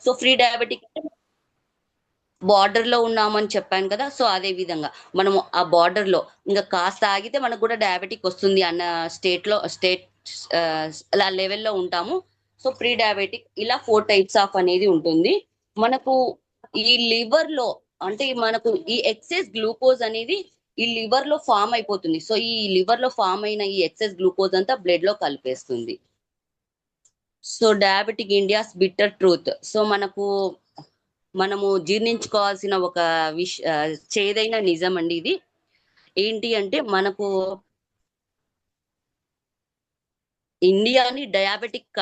So free diabetic border లో ఉన్నామని చెప్పాను కదా. సో అదే విధంగా మనము ఆ బార్డర్ లో ఇంకా కాస్త ఆగితే మనకు కూడా డయాబెటిక్ వస్తుంది అన్న స్టేట్ అలా లెవెల్లో ఉంటాము. సో ప్రీ డయాబెటిక్ ఇలా 4 టైప్స్ ఆఫ్ అనేది ఉంటుంది మనకు. ఈ లివర్ లో అంటే మనకు ఈ ఎక్సెస్ గ్లూకోజ్ అనేది ఈ లివర్ లో ఫామ్ అయిపోతుంది. సో ఈ లివర్ లో ఫామ్ అయిన ఈ ఎక్సెస్ గ్లూకోజ్ అంతా బ్లడ్ లో కలిపేస్తుంది. So diabetic India's bitter truth. So మనము జీర్ణించుకోవాల్సిన ఒక చేదైన నిజం అండి ఇది. ఏంటి అంటే మనకు ఇండియాని డయాబెటిక్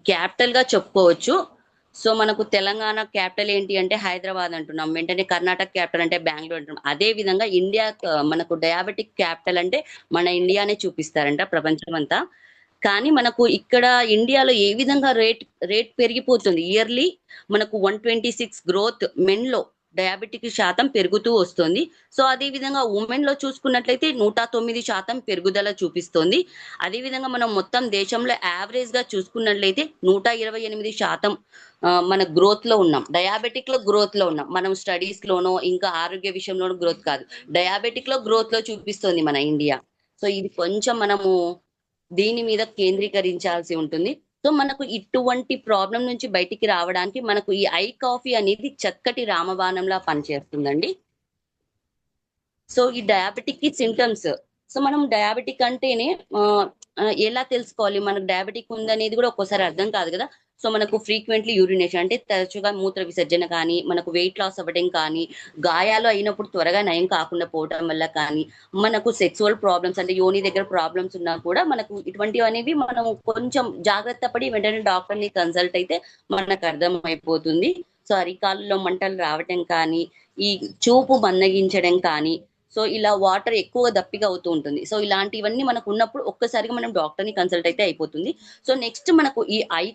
క్యాపిటల్ గా చెప్పుకోవచ్చు. సో మనకు తెలంగాణ క్యాపిటల్ ఏంటి అంటే హైదరాబాద్ అంటున్నాం, వెంటనే కర్ణాటక క్యాపిటల్ అంటే బెంగళూరు అంటున్నాం. అదే విధంగా ఇండియా మనకు డయాబెటిక్ క్యాపిటల్ అంటే మన ఇండియానే చూపిస్తారంట ప్రపంచం అంతా. కానీ మనకు ఇక్కడ ఇండియాలో ఏ విధంగా రేట్ పెరిగిపోతుంది ఇయర్లీ. మనకు 126 గ్రోత్ మెన్ లో డయాబెటిక్ శాతం పెరుగుతూ వస్తుంది. సో అదే విధంగా ఉమెన్ లో చూసుకున్నట్లయితే 109% పెరుగుదల చూపిస్తోంది. అదే విధంగా మనం మొత్తం దేశంలో యావరేజ్ గా చూసుకున్నట్లయితే 128% మన గ్రోత్ లో ఉన్నాం, డయాబెటిక్ లో గ్రోత్ లో ఉన్నాం. మనం స్టడీస్ లోనో ఇంకా ఆరోగ్య విషయంలోనో గ్రోత్ కాదు, డయాబెటిక్ లో గ్రోత్ లో చూపిస్తోంది మన ఇండియా. సో ఇది కొంచెం మనము దీని మీద కేంద్రీకరించాల్సి ఉంటుంది. సో మనకు ఇటువంటి ప్రాబ్లం నుంచి బయటికి రావడానికి మనకు ఈ ఐ కాఫీ అనేది చక్కటి రామబాణంలా పనిచేస్తుందండి. సో ఈ డయాబెటిక్ కి సింటమ్స్. సో మనం డయాబెటిక్ అంటేనే ఎలా తెలుసుకోవాలి మనకు డయాబెటిక్ ఉందనేది కూడా ఒక్కోసారి అర్థం కాదు కదా. సో మనకు ఫ్రీక్వెంట్లీ యూరినేషన్ అంటే తరచుగా మూత్ర విసర్జన కానీ, మనకు వెయిట్ లాస్ అవ్వడం కానీ, గాయాలు అయినప్పుడు త్వరగా నయం కాకుండా పోవడం వల్ల కానీ, మనకు సెక్సువల్ ప్రాబ్లమ్స్ అంటే యోని దగ్గర ప్రాబ్లమ్స్ ఉన్నా కూడా మనకు ఇటువంటివి అనేవి మనం కొంచెం జాగ్రత్త పడి వెంటనే డాక్టర్ ని కన్సల్ట్ అయితే మనకు అర్థం అయిపోతుంది. సో అరికాల్లో మంటలు రావటం కానీ, ఈ చూపు మందగించడం కానీ, సో ఇలా వాటర్ ఎక్కువ దప్పిగా అవుతూ ఉంటుంది. సో ఇలాంటివన్నీ మనకు ఉన్నప్పుడు ఒక్కసారిగా మనం డాక్టర్ ని కన్సల్ట్ అయితే అయిపోతుంది. సో నెక్స్ట్ మనకు ఈ ఐ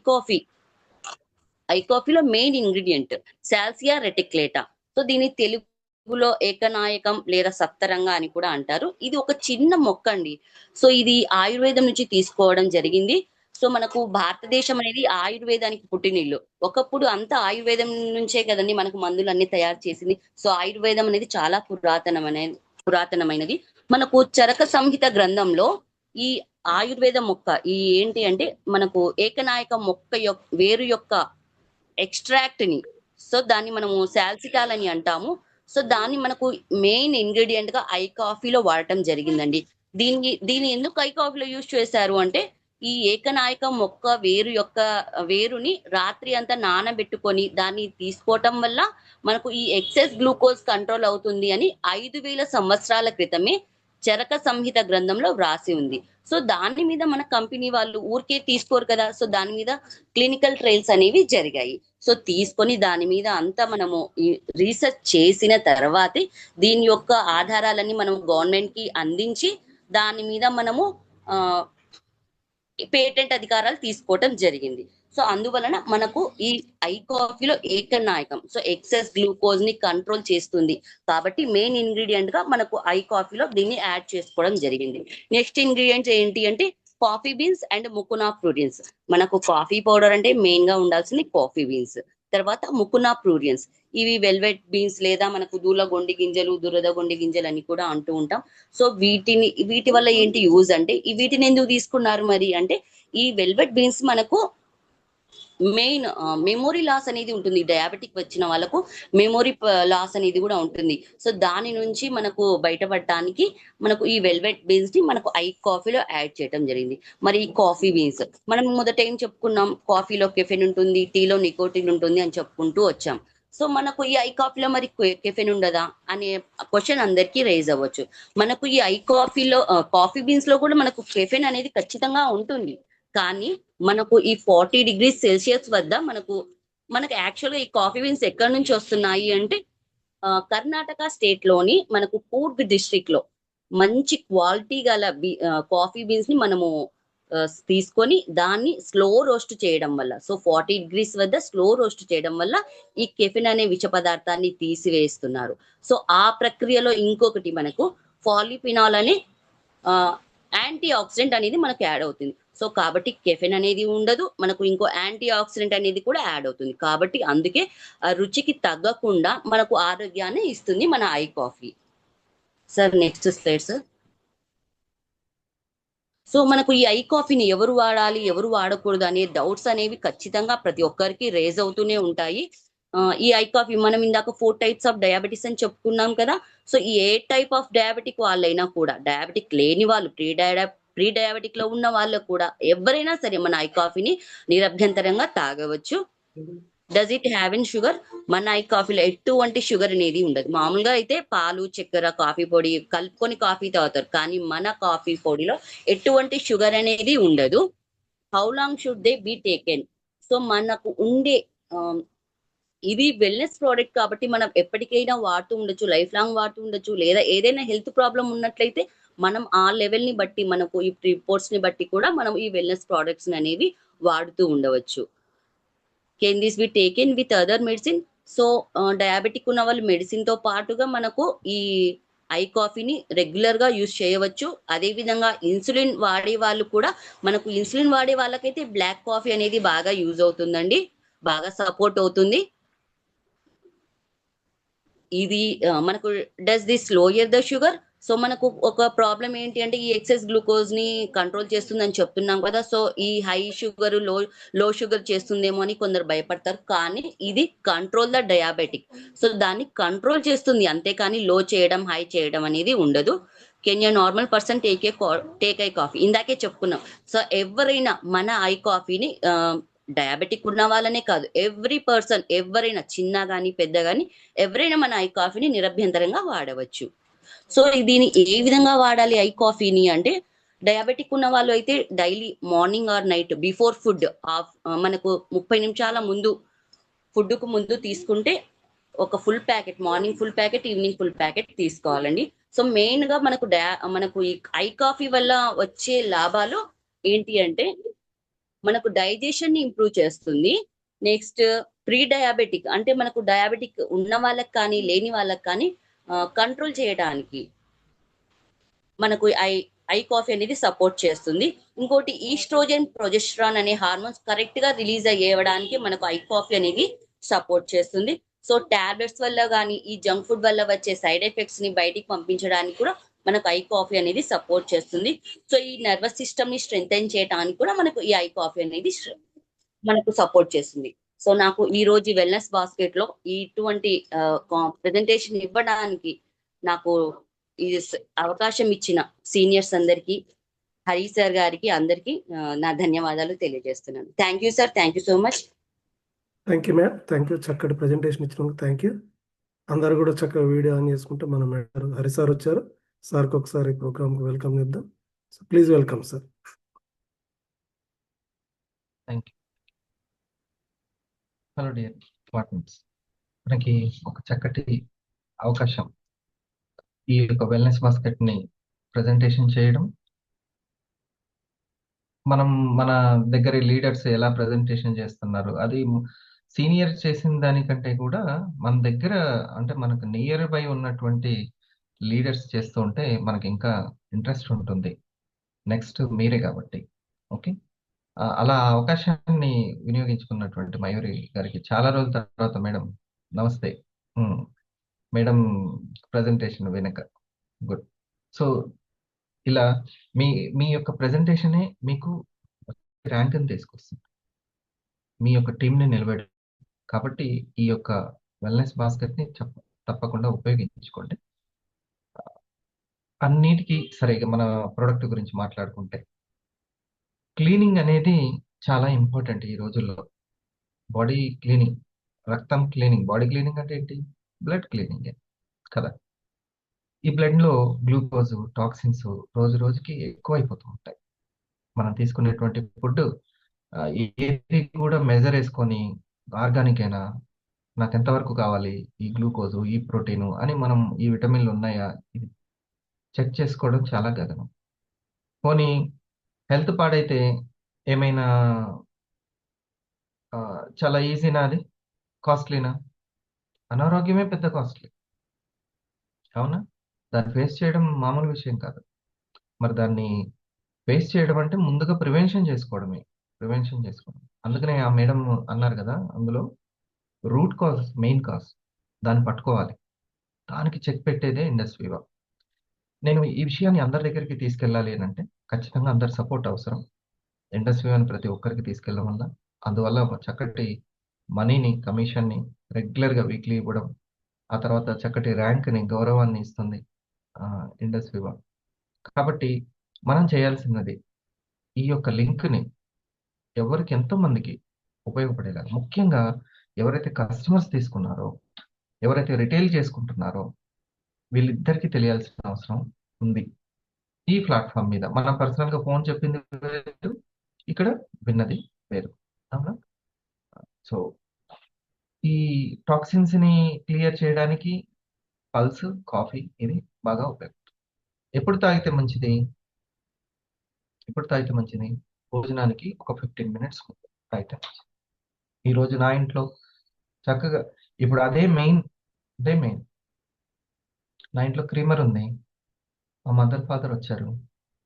కాఫీలో మెయిన్ ఇంగ్రీడియంట్ సాల్సియా రెటిక్లేటా. సో దీని తెలుగులో ఏకనాయకం లేదా సప్తరంగా అని కూడా అంటారు. ఇది ఒక చిన్న మొక్క అండి. సో ఇది ఆయుర్వేదం నుంచి తీసుకోవడం జరిగింది. సో మనకు భారతదేశం అనేది ఆయుర్వేదానికి పుట్టినిల్లు. ఒకప్పుడు అంతా ఆయుర్వేదం నుంచే కదండి మనకు మందులు అన్ని తయారు చేసింది. సో ఆయుర్వేదం అనేది చాలా పురాతనమైనది. మనకు చరక సంహిత గ్రంథంలో ఈ ఆయుర్వేద మొక్క ఈ ఏంటి అంటే మనకు ఏకనాయక మొక్క వేరు యొక్క ఎక్స్ట్రాక్ట్ ని, సో దాన్ని మనము సాల్సిటాల్ అని అంటాము. సో దాన్ని మనకు మెయిన్ ఇంగ్రీడియంట్ గా ఐ కాఫీలో వాడటం జరిగిందండి. దీన్ని ఎందుకు ఐ కాఫీలో యూజ్ చేశారు అంటే ఈ ఏకనాయక మొక్క వేరుని రాత్రి అంతా నానబెట్టుకొని దాన్ని తీసుకోవటం వల్ల మనకు ఈ ఎక్సెస్ గ్లూకోజ్ కంట్రోల్ అవుతుంది అని 5,000 సంవత్సరాల క్రితమే చరక సంహిత గ్రంథంలో వ్రాసి ఉంది. సో దాని మీద మన కంపెనీ వాళ్ళు ఊరికే తీసుకోరు కదా. సో దాని మీద క్లినికల్ ట్రయల్స్ అనేవి జరిగాయి. సో తీసుకొని దాని మీద అంతా మనము రీసెర్చ్ చేసిన తర్వాతే దీని యొక్క ఆధారాలన్నీ మనం గవర్నమెంట్ కి అందించి దాని మీద మనము పేటెంట్ అధికారాలు తీసుకోవటం జరిగింది. సో అందువలన మనకు ఈ ఐ కాఫీలో ఏకనాయకం, సో ఎక్సెస్ గ్లూకోజ్ ని కంట్రోల్ చేస్తుంది కాబట్టి మెయిన్ ఇంగ్రీడియంట్ గా మనకు ఐ కాఫీలో దీన్ని యాడ్ చేసుకోవడం జరిగింది. నెక్స్ట్ ఇంగ్రీడియంట్స్ ఏంటి అంటే కాఫీ బీన్స్ అండ్ ముకునా ప్రూరియన్స్. మనకు కాఫీ పౌడర్ అంటే మెయిన్ గా ఉండాల్సింది కాఫీ బీన్స్, తర్వాత ముకునా ప్రూరియన్స్. ఇవి వెల్వెట్ బీన్స్ లేదా మనకు దూలగొండి గింజలు, దురదగొండి గింజలు అని కూడా అంటూ ఉంటాం. సో వీటి వల్ల ఏంటి యూజ్ అంటే వీటిని ఎందుకు తీసుకున్నారు మరి అంటే ఈ వెల్వెట్ బీన్స్ మనకు మెయిన్ మెమొరీ లాస్ అనేది ఉంటుంది. డయాబెటిక్ వచ్చిన వాళ్ళకు మెమొరీ లాస్ అనేది కూడా ఉంటుంది. సో దాని నుంచి మనకు బయటపడటానికి మనకు ఈ వెల్వెట్ బీన్స్ ని మనకు ఐ కాఫీలో యాడ్ చేయడం జరిగింది. మరి ఈ కాఫీ బీన్స్ మనం మొదట ఏం చెప్పుకున్నాం, కాఫీలో కెఫెన్ ఉంటుంది, టీలో నికోటిన్ ఉంటుంది అని చెప్పుకుంటూ వచ్చాం. సో మనకు ఈ ఐ కాఫీలో మరి కెఫెన్ ఉండదా అనే క్వశ్చన్ అందరికీ రేజ్ అవ్వచ్చు. మనకు ఈ ఐ కాఫీలో కాఫీ బీన్స్ లో కూడా మనకు కెఫెన్ అనేది ఖచ్చితంగా ఉంటుంది. కానీ మనకు ఈ 40 డిగ్రీ సెల్సియస్ వద్ద మనకు యాక్చువల్ గా ఈ కాఫీ బీన్స్ ఎక్కడి నుంచి వస్తున్నాయి అంటే కర్ణాటక స్టేట్ లోని మనకు కూర్గ్ డిస్ట్రిక్ట్ లో మంచి క్వాలిటీ గల కాఫీ బీన్స్ ని మనము తీసుకొని దాన్ని స్లో రోస్ట్ చేయడం వల్ల, సో 40 డిగ్రీస్ వద్ద స్లో రోస్ట్ చేయడం వల్ల ఈ కెఫిన్ అనే విష పదార్థాన్ని తీసివేస్తున్నారు. సో ఆ ప్రక్రియలో ఇంకొకటి మనకు పాలిఫినాల్ అనే యాంటీ ఆక్సిడెంట్ అనేది మనకు యాడ్ అవుతుంది. సో కాబట్టి కెఫెన్ అనేది ఉండదు, మనకు ఇంకో యాంటీ ఆక్సిడెంట్ అనేది కూడా యాడ్ అవుతుంది. కాబట్టి అందుకే ఆ రుచికి తగ్గకుండా మనకు ఆరోగ్యాన్ని ఇస్తుంది మన I coffee. Sir next slide sir. So మనకు ఈ ఐ కాఫీని ఎవరు వాడాలి, ఎవరు వాడకూడదు అనే డౌట్స్ అనేవి ఖచ్చితంగా ప్రతి ఒక్కరికి రేజ్ అవుతూనే ఉంటాయి. ఈ ఐ కాఫీ మనం ఇందాక 4 టైప్స్ ఆఫ్ డయాబెటీస్ అని చెప్పుకున్నాం కదా. సో ఈ ఏ టైప్ ఆఫ్ డయాబెటిక్ వాళ్ళైనా కూడా, డయాబెటిక్ లేని వాళ్ళు, ప్రీ డయాబెటిక్ లో ఉన్న వాళ్ళకు కూడా ఎవరైనా సరే మన ఐ కాఫీని నిరభ్యంతరంగా తాగవచ్చు. Does it have in sugar? మన ఐ కాఫీలో ఎటువంటి షుగర్ అనేది ఉండదు. మామూలుగా అయితే పాలు, చక్కెర, కాఫీ పొడి కలుపుకొని కాఫీ తాగుతారు, కానీ మన కాఫీ పొడిలో ఎటువంటి షుగర్ అనేది ఉండదు. How long should they be taken? So మనకు ఉండే ఇది వెల్నెస్ ప్రోడక్ట్ కాబట్టి మనం ఎప్పటికైనా వాడుతూ ఉండొచ్చు, లైఫ్ లాంగ్ వాడుతూ ఉండొచ్చు. లేదా ఏదైనా హెల్త్ ప్రాబ్లం ఉన్నట్లయితే మనం ఆ లెవెల్ ని బట్టి, మనకు ఈ రిపోర్ట్స్ ని బట్టి కూడా మనం ఈ వెల్నెస్ ప్రోడక్ట్స్ అనేవి వాడుతూ ఉండవచ్చు. Can this be taken with other medicine? So diabetic ఉన్న వాళ్ళు మెడిసిన్ తో పాటుగా మనకు ఈ ఐ కాఫీని రెగ్యులర్ గా యూజ్ చేయవచ్చు. అదే విధంగా ఇన్సులిన్ వాడే వాళ్ళు కూడా, మనకు ఇన్సులిన్ వాడే వాళ్ళకైతే బ్లాక్ కాఫీ అనేది బాగా యూజ్ అవుతుందండి, బాగా సపోర్ట్ అవుతుంది. ఇది మనకు does this lower the sugar? So మనకు ఒక ప్రాబ్లం ఏంటి అంటే ఈ ఎక్సెస్ గ్లూకోజ్ ని కంట్రోల్ చేస్తుందని చెప్తున్నాం కదా. సో ఈ హై షుగర్, లో షుగర్ చేస్తుందేమో అని కొందరు భయపడతారు, కానీ ఇది కంట్రోల్ ద డయాబెటిక్. సో దాన్ని కంట్రోల్ చేస్తుంది, అంతేకాని లో చేయడం, హై చేయడం అనేది ఉండదు. Can you normal person take I coffee? ఇందాకే చెప్పుకున్నాం. సో ఎవరైనా మన ఐ కాఫీని డయాబెటిక్ ఉన్న వాళ్ళనే కాదు, ఎవ్రీ పర్సన్, ఎవరైనా చిన్న గాని పెద్ద గాని ఎవరైనా మన ఐ కాఫీని నిరభ్యంతరంగా వాడవచ్చు. సో దీన్ని ఏ విధంగా వాడాలి ఐ కాఫీని అంటే, డయాబెటిక్ ఉన్న వాళ్ళు అయితే daily morning or night before food, మనకు 30 నిమిషాల ముందు, ఫుడ్ కు ముందు తీసుకుంటే ఒక full packet, morning full packet, evening full packet తీసుకోవాలండి. సో మెయిన్ గా మనకు ఈ ఐ కాఫీ వల్ల వచ్చే లాభాలు ఏంటి అంటే, మనకు డైజెషన్ ని ఇంప్రూవ్ చేస్తుంది. నెక్స్ట్ ప్రీ డయాబెటిక్ అంటే మనకు డయాబెటిక్ ఉన్న వాళ్ళకి కానీ లేని వాళ్ళకి కానీ కంట్రోల్ చేయడానికి మనకు ఐ కాఫీ అనేది సపోర్ట్ చేస్తుంది. ఇంకోటి ఈస్ట్రోజన్, ప్రొజెస్ట్రాన్ అనే హార్మోన్స్ కరెక్ట్ గా రిలీజ్ అయ్యేవడానికి మనకు ఐ కాఫీ అనేది సపోర్ట్ చేస్తుంది. సో టాబ్లెట్స్ వల్ల కానీ ఈ జంక్ ఫుడ్ వల్ల వచ్చే సైడ్ ఎఫెక్ట్స్ ని బయటికి పంపించడానికి కూడా మనకు ఐ కాఫీ అనేది సపోర్ట్ చేస్తుంది. సో ఈ నర్వస్ సిస్టమ్ ని స్ట్రెంగ్తెన్ చేయడానికి కూడా మనకు ఈ ఐ కాఫీ అనేది మనకు సపోర్ట్ చేస్తుంది. సో నాకు ఈ రోజు వెల్నెస్ బాస్కెట్ లో ఇటువంటి ప్రెజెంటేషన్ ఇవ్వడానికి నాకు ఈ అవకాశం ఇచ్చిన సీనియర్స్ అందరికి, హరి సార్ గారికి, అందరికి నా ధన్యవాదాలు తెలియజేస్తున్నాను. Thank you sir, thank you so much. Thank you ma'am, thank you. చక్కటి ప్రజెంటేషన్ ఇచ్చినందుకు థ్యాంక్ యూ. అందరు కూడా చక్కగా వీడియో ఆన్ చేసుకుంటే మనం హరి సార్ వచ్చారు. సార్కి ఒకసారి ప్రోగ్రామ్కి వెల్కమ్ చేద్దాం. So please welcome sir. Thank you. Hello dear partners, మనకి ఒక చక్కటి అవకాశం ఈ యొక్క వెల్నెస్ బాస్కెట్ ని ప్రజెంటేషన్ చేయడం. మనం మన దగ్గర లీడర్స్ ఎలా ప్రజెంటేషన్ చేస్తున్నారు, అది సీనియర్ చేసిన దానికంటే కూడా మన దగ్గర అంటే మనకు నియర్ బై ఉన్నటువంటి లీడర్స్ చేస్తూ ఉంటే మనకి ఇంకా ఇంట్రెస్ట్ ఉంటుంది. నెక్స్ట్ మీరే కాబట్టి ఓకే. అలా అవకాశాన్ని వినియోగించుకున్నటువంటి మయూరి గారికి చాలా రోజుల తర్వాత మేడం నమస్తే. మేడం ప్రజెంటేషన్ వెనక గుడ్. సో ఇలా మీ మీ యొక్క ప్రజెంటేషనే మీకు ర్యాంక్ని తీసుకొస్తుంది, మీ యొక్క టీంని నిలబెడు. కాబట్టి ఈ యొక్క వెల్నెస్ బాస్కెట్ని తప్పకుండా ఉపయోగించుకోండి. అన్నిటికీ సరే, మన ప్రోడక్ట్ గురించి మాట్లాడుకుంటే క్లీనింగ్ అనేది చాలా ఇంపార్టెంట్ ఈ రోజుల్లో. బాడీ క్లీనింగ్, రక్తం క్లీనింగ్. బాడీ క్లీనింగ్ అంటే ఏంటి? బ్లడ్ క్లీనింగ్ కదా. ఈ బ్లడ్ లో గ్లూకోజ్, టాక్సిన్స్ రోజు రోజుకి ఎక్కువైపోతూ ఉంటాయి. మనం తీసుకునేటువంటి ఫుడ్ ఏది కూడా మెజర్ వేసుకొని ఆర్గానిక్ అయినా, నాకు ఎంతవరకు కావాలి ఈ గ్లూకోజ్, ఈ ప్రోటీన్ అని మనం ఈ విటమిన్లు ఉన్నాయా ఇది చెక్ చేసుకోవడం చాలా గగనం. పోనీ హెల్త్ పాడైతే ఏమైనా చాలా ఈజీనా? అది కాస్ట్లీనా? అనారోగ్యమే పెద్ద కాస్ట్లీ, అవునా? దాన్ని ఫేస్ చేయడం మామూలు విషయం కాదు. మరి దాన్ని ఫేస్ చేయడం అంటే ముందుగా ప్రివెన్షన్ చేసుకోవడమే. ప్రివెన్షన్ చేసుకోవడం. అందుకనే ఆ మేడం అన్నారు కదా అందులో, రూట్ కాజ్ మెయిన్ కాజ్ దాన్ని పట్టుకోవాలి. దానికి చెక్ పెట్టేదే ఇండస్ట్రీ వివా. నేను ఈ విషయాన్ని అందరి దగ్గరికి తీసుకెళ్ళాలి అని అంటే ఖచ్చితంగా అందరి సపోర్ట్ అవసరం. ఇండస్ట్రీ వివాని ప్రతి ఒక్కరికి తీసుకెళ్ళడం వల్ల, అందువల్ల ఒక చక్కటి మనీని, కమిషన్ని రెగ్యులర్గా వీక్లీ ఇవ్వడం, ఆ తర్వాత చక్కటి ర్యాంక్ని, గౌరవాన్ని ఇస్తుంది ఇండస్ట్రీ వివా. కాబట్టి మనం చేయాల్సినది ఈ యొక్క లింక్ని ఎవరికి ఎంతో మందికి ఉపయోగపడేలా, ముఖ్యంగా ఎవరైతే కస్టమర్స్ తీసుకున్నారో, ఎవరైతే రిటైల్ చేసుకుంటున్నారో వీళ్ళిద్దరికీ తెలియాల్సిన అవసరం ఉంది. ఈ ప్లాట్ఫామ్ మీద మనం పర్సనల్ గా ఫోన్ చెప్పింది వేరు, ఇక్కడ విన్నది వేరు. అవునా? సో ఈ టాక్సిన్స్ ని క్లియర్ చేయడానికి పల్స్ కాఫీ ఇది బాగా ఉపయోగపడుతుంది. ఎప్పుడు తాగితే మంచిది? ఎప్పుడు తాగితే మంచిది? భోజనానికి ఒక 15 మినిట్స్ ముందు తాగితే మంచిది. ఈ రోజు నా ఇంట్లో చక్కగా, ఇప్పుడు అదే మెయిన్. నా ఇంట్లో క్రీమర్ ఉంది. మా మదర్ ఫాదర్ వచ్చారు,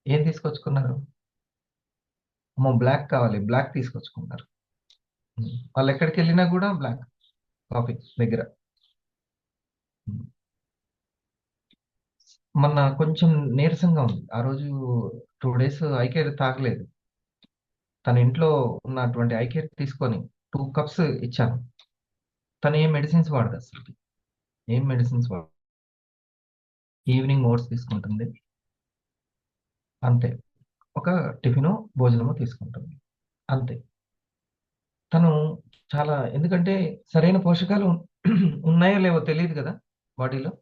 ఏం తీసుకొచ్చుకున్నారు? అమ్మో బ్లాక్ కావాలి, బ్లాక్ తీసుకొచ్చుకున్నారు. వాళ్ళు ఎక్కడికి వెళ్ళినా కూడా బ్లాక్ కాఫీ దగ్గర. ఉమ్. మొన్న కొంచెం నీరసంగా ఉంది, ఆ రోజు 2 days ఐకేర్ తాగలేదు. తన ఇంట్లో ఉన్నటువంటి ఐకేర్ తీసుకొని 2 cups ఇచ్చాను. తను ఏం మెడిసిన్స్ వాడదు అసలు, ఏం మెడిసిన్స్ వాడదు. ఈవినింగ్ ఓట్స్ తీసుకుంటుంది అంతే, ఒక టిఫిన్ భోజనము తీసుకుంటుంది అంతే. తను చాలా, ఎందుకంటే సరైన పోషకాలు ఉన్నాయో లేవో తెలియదు కదా బాడీలో.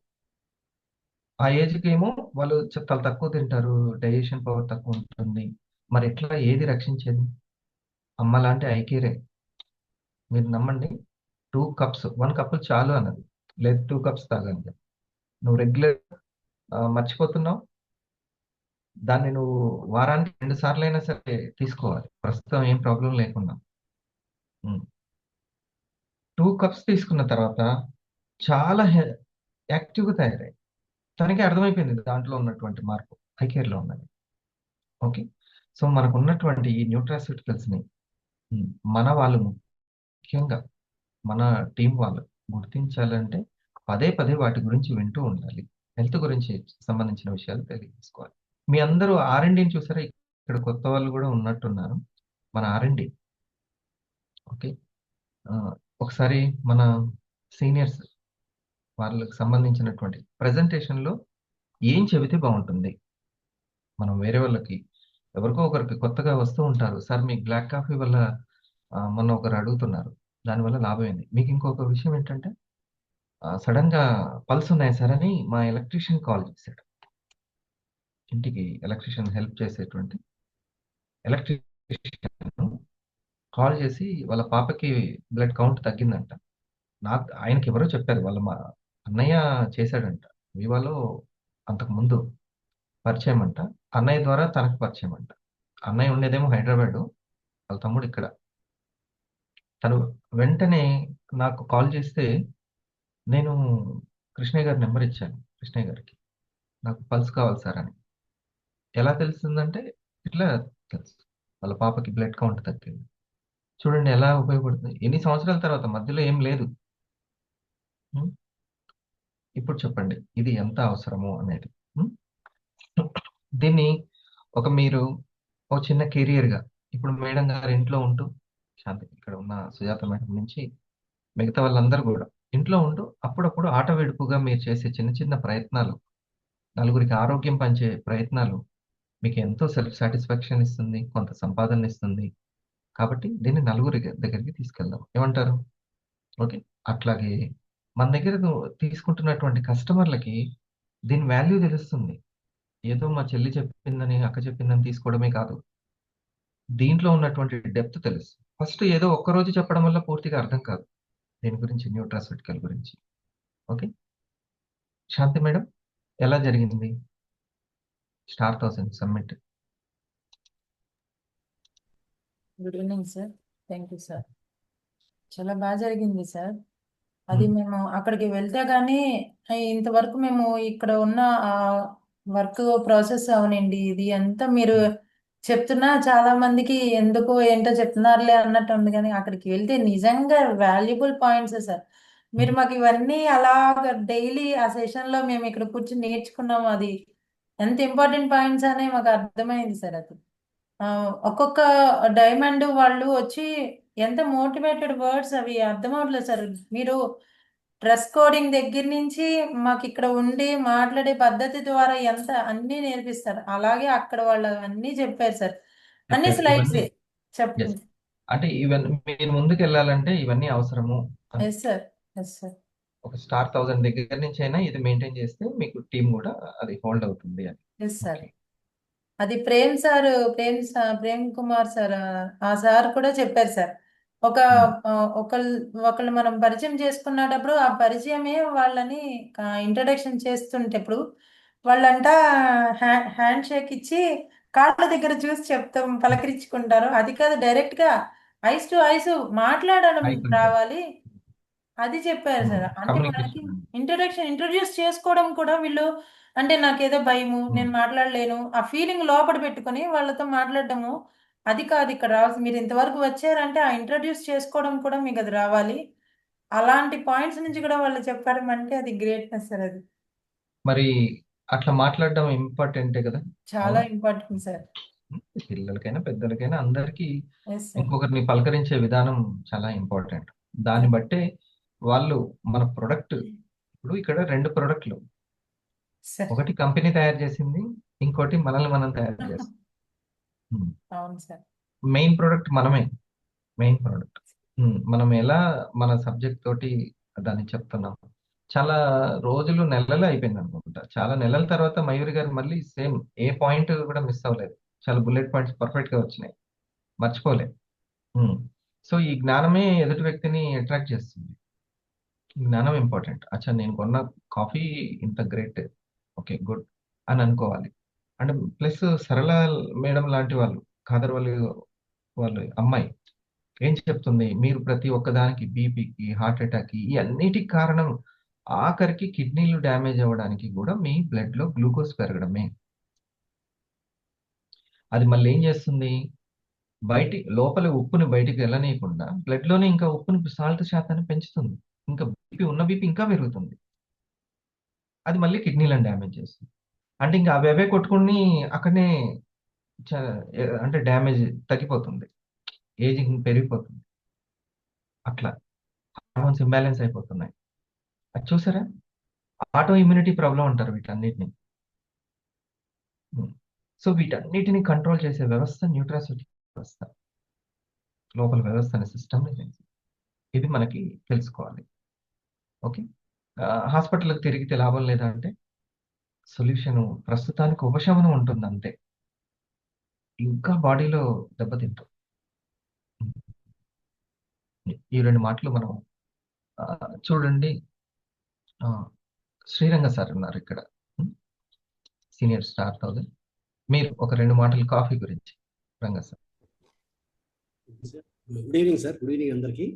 ఆ ఏజ్కి ఏమో వాళ్ళు చాలా తక్కువ తింటారు, డైజెషన్ పవర్ తక్కువ ఉంటుంది. మరి ఎట్లా, ఏది రక్షించేది? అమ్మ లాంటి ఐకేరే. మీరు నమ్మండి, 2 cups, 1 cup చాలు అన్నది, లేదు 2 cups తాగండి. నువ్వు రెగ్యులర్ మర్చిపోతున్నావు, దాన్ని నువ్వు వారానికి 2 సార్లు అయినా సరే తీసుకోవాలి, ప్రస్తుతం ఏం ప్రాబ్లం లేకుండా. 2 cups తీసుకున్న తర్వాత చాలా యాక్టివ్గా తయారయ్యి, తనకి అర్థమైపోయింది దాంట్లో ఉన్నటువంటి మార్పు ఐకేర్లో ఉన్నది. ఓకే. సో మనకు ఉన్నటువంటి ఈ న్యూట్రాస్యూటికల్స్ని మన వాళ్ళు, ముఖ్యంగా మన టీం వాళ్ళు గుర్తించాలంటే పదే పదే వాటి గురించి వింటూ ఉండాలి. హెల్త్ గురించి సంబంధించిన విషయాలు తెలియజేసుకోవాలి. మీ అందరూ ఆర్ఎండిని చూసారా? ఇక్కడ కొత్త వాళ్ళు కూడా ఉన్నట్టున్నారు. మన ఆర్ఎండి, ఓకే. ఆ, ఒకసారి మన సీనియర్స్ వాళ్ళకి సంబంధించినటువంటి ప్రెజెంటేషన్లో ఏం చెబితే బాగుంటుంది? మనం వేరే వాళ్ళకి, ఎవరికో ఒకరికి కొత్తగా వస్తూ ఉంటారు, సార్ మీకు బ్లాక్ కాఫీ వల్ల మొన్న ఒకరు అడుగుతున్నారు దానివల్ల లాభం ఏంది. మీకు ఇంకొక విషయం ఏంటంటే, సడన్ గా పల్స్ ఉన్నాయి సార్ అని మా ఎలక్ట్రీషియన్ కాల్ చేశాడు. ఇంటికి ఎలక్ట్రీషియన్ హెల్ప్ చేసేటువంటి ఎలక్ట్రీషియన్ కాల్ చేసి వాళ్ళ పాపకి బ్లడ్ కౌంట్ తగ్గిందంట. నాకు, ఆయనకి ఎవరో చెప్పారు, వాళ్ళ మా అన్నయ్య చేశాడంట వివాలో, అంతకు ముందు పరిచయం అంట. అన్నయ్య ద్వారా తనకు పరిచయం అంట. అన్నయ్య ఉండేదేమో హైదరాబాద్, వాళ్ళ తమ్ముడు ఇక్కడ. తను వెంటనే నాకు కాల్ చేస్తే నేను కృష్ణయ్య గారి నెంబర్ ఇచ్చాను. కృష్ణయ్య గారికి నాకు పల్స్ కావాలి సార్ అని. ఎలా తెలుస్తుందంటే ఇట్లా తెలుసు, వాళ్ళ పాపకి బ్లడ్ కౌంట్ తగ్గింది. చూడండి ఎలా ఉపయోగపడుతుంది, ఎన్ని సంవత్సరాల తర్వాత, మధ్యలో ఏం లేదు. ఉం? ఇప్పుడు చెప్పండి ఇది ఎంత అవసరము అనేది. ఉం? దీన్ని ఒక మీరు ఒక చిన్న కెరియర్గా, ఇప్పుడు మేడం గారు ఇంట్లో ఉంటూ, శాంతి ఇక్కడ ఉన్న సుజాత మేడం నుంచి మిగతా వాళ్ళందరూ కూడా ఇంట్లో ఉంటూ అప్పుడప్పుడు ఆట వేడుపుగా మీరు చేసే చిన్న చిన్న ప్రయత్నాలు, నలుగురికి ఆరోగ్యం పంచే ప్రయత్నాలు మీకు ఎంతో సెల్ఫ్ సాటిస్ఫాక్షన్ ఇస్తుంది, కొంత సంపాదన ఇస్తుంది. కాబట్టి దీన్ని నలుగురి దగ్గరికి తీసుకెళ్దాం, ఏమంటారు? ఓకే. అట్లాగే మన దగ్గర తీసుకుంటున్నటువంటి కస్టమర్లకి దీని వాల్యూ తెలుస్తుంది. ఏదో మా చెల్లి చెప్పిందని, అక్క చెప్పిందని తీసుకోవడమే కాదు, దీంట్లో ఉన్నటువంటి డెప్త్ తెలుసు. ఫస్ట్ ఏదో ఒక్కరోజు చెప్పడం వల్ల పూర్తిగా అర్థం కాదు దీని గురించి, న్యూట్రాస్యూటికల్ గురించి. ఓకే. శాంతి మేడం, ఎలా జరిగింది star 1000 summit? Good evening sir. Thank you sir. చాలా బాగా జరిగింది సార్. అది మేము అక్కడికి వెళ్తే గానీ ఇంతవరకు మేము ఇక్కడ ఉన్న వర్క్ ప్రాసెస్ అవనండి, ఇది అంతా మీరు చెప్తున్నా చాలా మందికి ఎందుకు ఏంటో చెప్తున్నారులే అన్నట్టు ఉంది, కానీ అక్కడికి వెళ్తే నిజంగా వాల్యుబుల్ పాయింట్స్ సార్. మీరు మాకు ఇవన్నీ అలాగ డైలీ ఆ సెషన్ లో మేము ఇక్కడ కూర్చొని నేర్చుకున్నాము, అది ఎంత ఇంపార్టెంట్ పాయింట్స్ అనే మాకు అర్థమైంది సార్. అది ఆ, ఒక్కొక్క డైమండ్ వాళ్ళు వచ్చి ఎంత మోటివేటెడ్ వర్డ్స్ అవి అర్థం అవట్లేదు సార్. మీరు డ్రెస్ కోడింగ్ దగ్గర నుంచి మాకు ఇక్కడ ఉండి మాట్లాడే పద్ధతి ద్వారా ఎంత అన్నీ నేర్పిస్తారు, అలాగే అక్కడ వాళ్ళు అన్నీ చెప్పారు సార్. అన్ని చెప్పారు స్లైడ్స్ ఇవన్నీ. ఎస్, చెప్పండి. అంటే ఇవన్నీ మీరు ముందుకు వెళ్ళాలంటే ఇవన్నీ అవసరము అని. Yes sir. Yes sir. ఒక స్టార్ 1000 దగ్గర నుంచి అయినా ఇది మెయింటైన్ చేస్తే మీకు టీం కూడా అది హోల్డ్ అవుతుంది అని. Yes sir. ఓకే. అది ప్రేమ్ సార్, ప్రేమ్ కుమార్ సార్, ఆ సార్ కూడా చెప్పారు సార్. ఒక ఆ, ఒకళ్ళు మనం పరిచయం చేసుకున్నప్పుడు ఆ పరిచయమే వాళ్ళని ఇంట్రడక్షన్ చేస్తుంటప్పుడు వాళ్ళంట హ్యాండ్ షేక్ ఇచ్చి కాళ్ళ దగ్గర చూసి చెప్తాం, పలకరించుకుంటారు. అది కాదు, డైరెక్ట్ గా ఐస్ టు ఐస్ మాట్లాడడం హై కాంటాక్ట్, రావాలి. అది చెప్పారు సార్. అంటే మనకి కమ్యూనికేషన్. ఇంట్రడ్యూస్ చేసుకోవడం కూడా వీళ్ళు, అంటే నాకేదో భయము, నేను మాట్లాడలేను ఆ ఫీలింగ్ లోపల పెట్టుకొని వాళ్ళతో మాట్లాడటము, అది కాదు ఇక్కడ రావాల్సి. మీరు ఇంతవరకు వచ్చారంటే ఆ ఇంట్రడ్యూస్ చేసుకోవడం కూడా మీకు అది రావాలి. అలాంటి పాయింట్స్ నుంచి కూడా వాళ్ళు చెప్పారంటే అది గ్రేట్నెస్ సార్. అది మరి అట్లా మాట్లాడడం ఇంపార్టెంటే కదా. చాలా అవునా? Important sir. పిల్లలకైనా పెద్దలకైనా అందరికీ ఎస్ సార్. ఇంకొకరిని పలకరించే విధానం చాలా ఇంపార్టెంట్. దాన్ని బట్టే వాళ్ళు మన ప్రొడక్ట్, ఇప్పుడు ఇక్కడ 2 ప్రొడక్ట్లు, సార్. ఒకటి కంపెనీ తయారు చేసింది, ఇంకోటి మనల్ని మనం తయారు చేస్తాం. అవును సార్. మెయిన్ ప్రొడక్ట్ మనమే, మెయిన్ ప్రొడక్ట్. మనం ఎలా మన సబ్జెక్ట్ తోటి దాన్ని చెప్తున్నాం. చాలా రోజులు నెలలు అయిపోయింది అనుకుంటా. చాలా నెలల తర్వాత మయూరి గారు మళ్ళీ సేమ్ ఏ పాయింట్ కూడా మిస్ అవ్వలేదు. చాలా బుల్లెట్ పాయింట్స్ పర్ఫెక్ట్ గా వచ్చినాయి, మర్చిపోలే. సో ఈ జ్ఞానమే ఎదుటి వ్యక్తిని అట్రాక్ట్ చేస్తుంది. ఈ జ్ఞానం ఇంపార్టెంట్. అచ్చా, నేను కొన్న కాఫీ ఇంత గ్రేట్, ఓకే గుడ్ అని అనుకోవాలి. అండ్ ప్లస్ సరళ మేడం లాంటి వాళ్ళు, ఖాదర్ వాళ్ళ అమ్మాయి ఏం చెప్తుంది, మీరు ప్రతి ఒక్కదానికి బీపీకి, హార్ట్ అటాక్కి, ఈ అన్నిటికి కారణం ఆఖరికి కిడ్నీలు డ్యామేజ్ అవ్వడానికి కూడా మీ బ్లడ్ లో గ్లూకోజ్ పెరగడమే. అది మళ్ళీ ఏం చేస్తుంది, లోపల ఉప్పుని బయటికి వెళ్ళనీయకుండా బ్లడ్ లోనే ఇంకా ఉప్పుని, సాల్ట్ శాతాన్ని పెంచుతుంది. ఇంకా బీపీ ఇంకా పెరుగుతుంది. అది మళ్ళీ కిడ్నీలను డ్యామేజ్ చేస్తుంది. అంటే ఇంకా అవే కొట్టుకుని అక్కడనే అంటే డ్యామేజ్ తగ్గిపోతుంది, ఏజింగ్ పెరిగిపోతుంది. అట్లా హార్మోన్స్ ఇంబ్యాలెన్స్ అయిపోతున్నాయి. అది చూసారా, ఆటో ఇమ్యూనిటీ ప్రాబ్లం అంటారు వీటన్నిటిని. సో వీటన్నిటిని కంట్రోల్ చేసే వ్యవస్థ న్యూట్రాసిటీ వ్యవస్థ, లోపల వ్యవస్థ అనే సిస్టమ్. ఇది మనకి తెలుసుకోవాలి. ఓకే. హాస్పిటల్కి తిరిగితే లాభం లేదా అంటే సొల్యూషన్ ప్రస్తుతానికి ఉపశమనం ఉంటుంది అంతే, ఇంకా బాడీలో దెబ్బతింటాం. ఈ 2 మాటలు మనం చూడండి. శ్రీరంగ సార్ ఉన్నారు ఇక్కడ, సీనియర్ స్టార్ 1000. మీరు ఒక 2 మాటలు కాఫీ గురించి, రంగ sir. Good evening sir. Good evening అందరికీ.